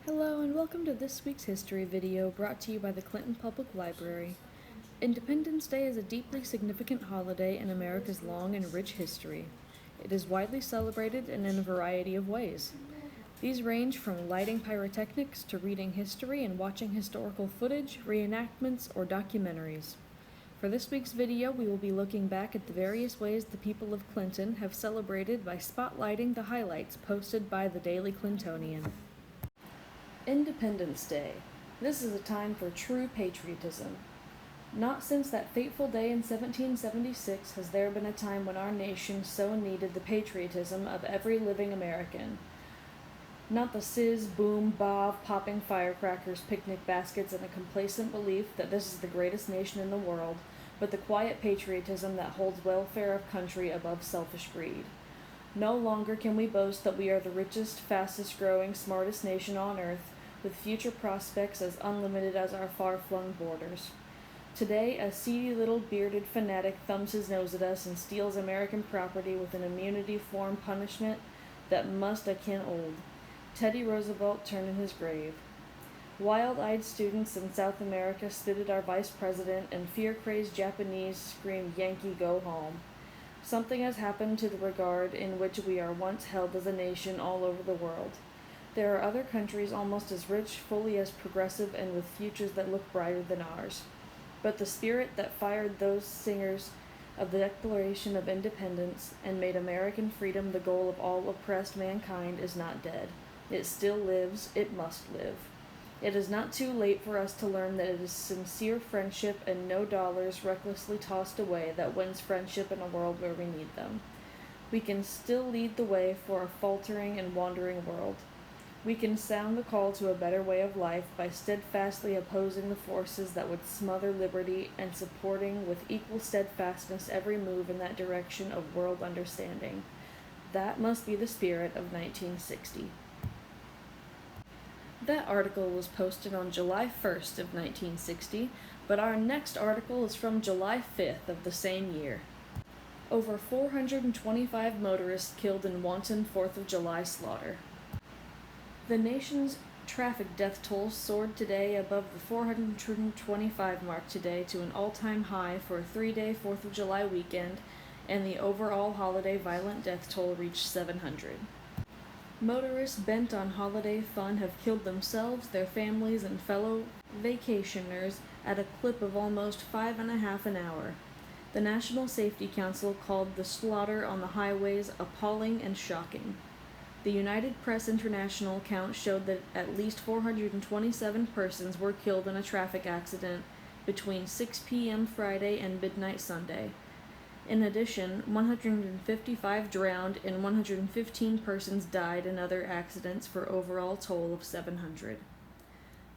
Hello and welcome to this week's history video brought to you by the Clinton Public Library. Independence Day is a deeply significant holiday in America's long and rich history. It is widely celebrated and in a variety of ways. These range from lighting pyrotechnics to reading history and watching historical footage, reenactments, or documentaries. For this week's video, we will be looking back at the various ways the people of Clinton have celebrated by spotlighting the highlights posted by the Daily Clintonian. Independence Day. This is a time for true patriotism. Not since that fateful day in 1776 has there been a time when our nation so needed the patriotism of every living American. Not the sizz, boom, bob, popping firecrackers, picnic baskets, and a complacent belief that this is the greatest nation in the world, but the quiet patriotism that holds welfare of country above selfish greed. No longer can we boast that we are the richest, fastest growing, smartest nation on earth, with future prospects as unlimited as our far-flung borders. Today, a seedy little bearded fanatic thumbs his nose at us and steals American property with an immunity-form punishment that must akin old. Teddy Roosevelt turned in his grave. Wild-eyed students in South America spit at our vice president, and fear-crazed Japanese scream, "Yankee, go home." Something has happened to the regard in which we are once held as a nation all over the world. There are other countries almost as rich, fully as progressive, and with futures that look brighter than ours. But the spirit that fired those singers of the Declaration of Independence and made American freedom the goal of all oppressed mankind is not dead. It still lives. It must live. It is not too late for us to learn that it is sincere friendship and no dollars recklessly tossed away that wins friendship in a world where we need them. We can still lead the way for a faltering and wandering world. We can sound the call to a better way of life by steadfastly opposing the forces that would smother liberty and supporting with equal steadfastness every move in that direction of world understanding. That must be the spirit of 1960. That article was posted on July 1st of 1960, but our next article is from July 5th of the same year. Over 425 motorists killed in wanton 4th of July slaughter. The nation's traffic death toll soared today above the 425 mark today to an all-time high for a 3-day 4th of July weekend, and the overall holiday violent death toll reached 700. Motorists bent on holiday fun have killed themselves, their families, and fellow vacationers at a clip of almost 5.5 an hour. The National Safety Council called the slaughter on the highways appalling and shocking. The United Press International count showed that at least 427 persons were killed in a traffic accident between 6 p.m. Friday and midnight Sunday. In addition, 155 drowned and 115 persons died in other accidents for overall toll of 700.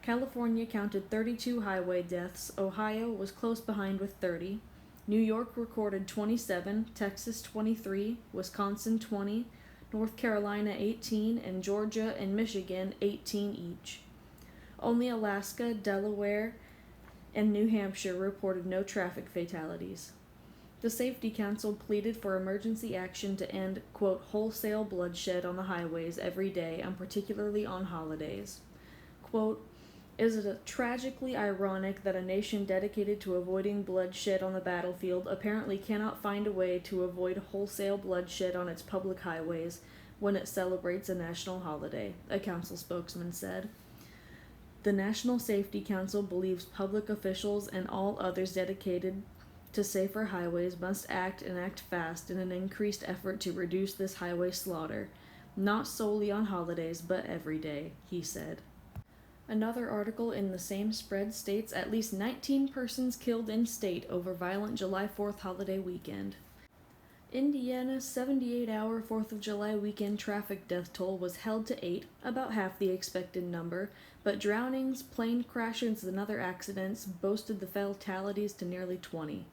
California counted 32 highway deaths, Ohio was close behind with 30, New York recorded 27, Texas 23, Wisconsin 20, North Carolina 18, and Georgia and Michigan 18 each. Only Alaska, Delaware, and New Hampshire reported no traffic fatalities. The Safety Council pleaded for emergency action to end, quote, wholesale bloodshed on the highways every day and particularly on holidays. Quote, is it tragically ironic that a nation dedicated to avoiding bloodshed on the battlefield apparently cannot find a way to avoid wholesale bloodshed on its public highways when it celebrates a national holiday, a council spokesman said. The National Safety Council believes public officials and all others dedicated to safer highways must act and act fast in an increased effort to reduce this highway slaughter, not solely on holidays but every day, he said. Another article in the same spread states at least 19 persons killed in state over violent July 4th holiday weekend. Indiana's 78-hour 4th of July weekend traffic death toll was held to 8, about half the expected number, but drownings, plane crashes, and other accidents boosted the fatalities to nearly 20.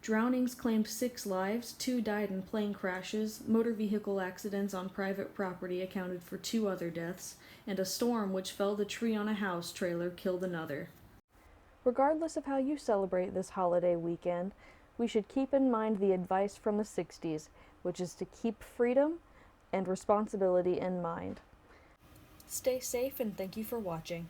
Drownings claimed 6 lives, 2 died in plane crashes, motor vehicle accidents on private property accounted for 2 other deaths, and a storm which felled a tree on a house trailer killed another. Regardless of how you celebrate this holiday weekend, we should keep in mind the advice from the 60s, which is to keep freedom and responsibility in mind. Stay safe and thank you for watching.